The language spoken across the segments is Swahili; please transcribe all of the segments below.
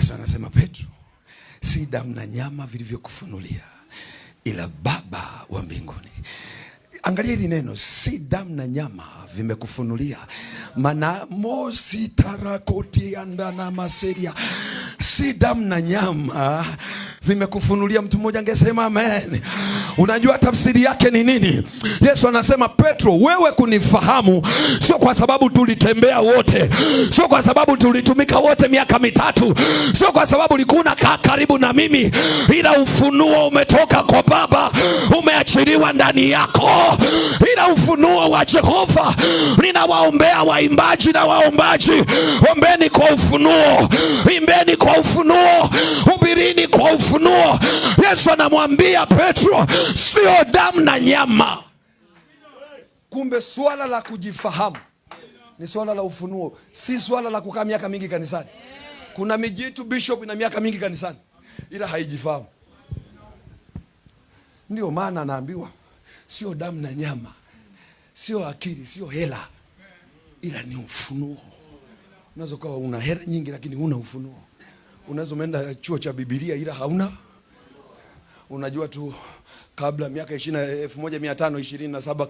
Yesu anasema, Petro, si damu na nyama vilivyokufunulia, ila Baba wa mbinguni. Angalia hili neno, si damu na nyama vimekufunulia. Mana mosi tarakoti andana maseria. Si damu na nyama vimekufunulia. Mtu mmoja angesema amen. Unajua tafsiri yake ni nini? Yesu anasema, Petro, wewe kunifahamu sio kwa sababu tulitembea wote, sio kwa sababu tulitumika wote miaka mitatu, sio kwa sababu ulikuwa unakaa karibu na mimi, ila ufunuo umetoka kwa Baba, umeachiliwa ndani yako. Ila ufunuo wa Jehova. Ninawaombea waimbaji na waombaji, ombeni kwa ufunuo, imbeni kwa ufunuo, hubirini kwa ufunuo. Yesu anamwambia Petro, sio damu na nyama. Kumbe swala la kujifahamu ni swala la ufunuo, si swala la kukaa miaka mingi kanisani. Kuna mijitu bishop ina miaka mingi kanisani ila haijifahamu. Ndio maana anaambiwa sio damu na nyama, sio akili, sio hela, ila ni ufunuo. Unaweza kuwa una hela nyingi lakini huna ufunuo. Unaweza umeenda chuo cha Biblia ila hauna. Unajua tu kabla miaka 1527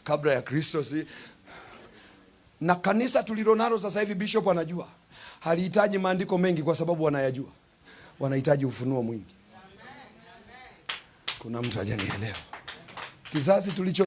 kabla ya Kristo si. Na kanisa tulilonalo sasa hivi bishop anajua halihitaji maandiko mengi kwa sababu wanayajua. Wanahitaji ufunuo mwingi. Kuna mtu hajanielewa. Kizazi tulicho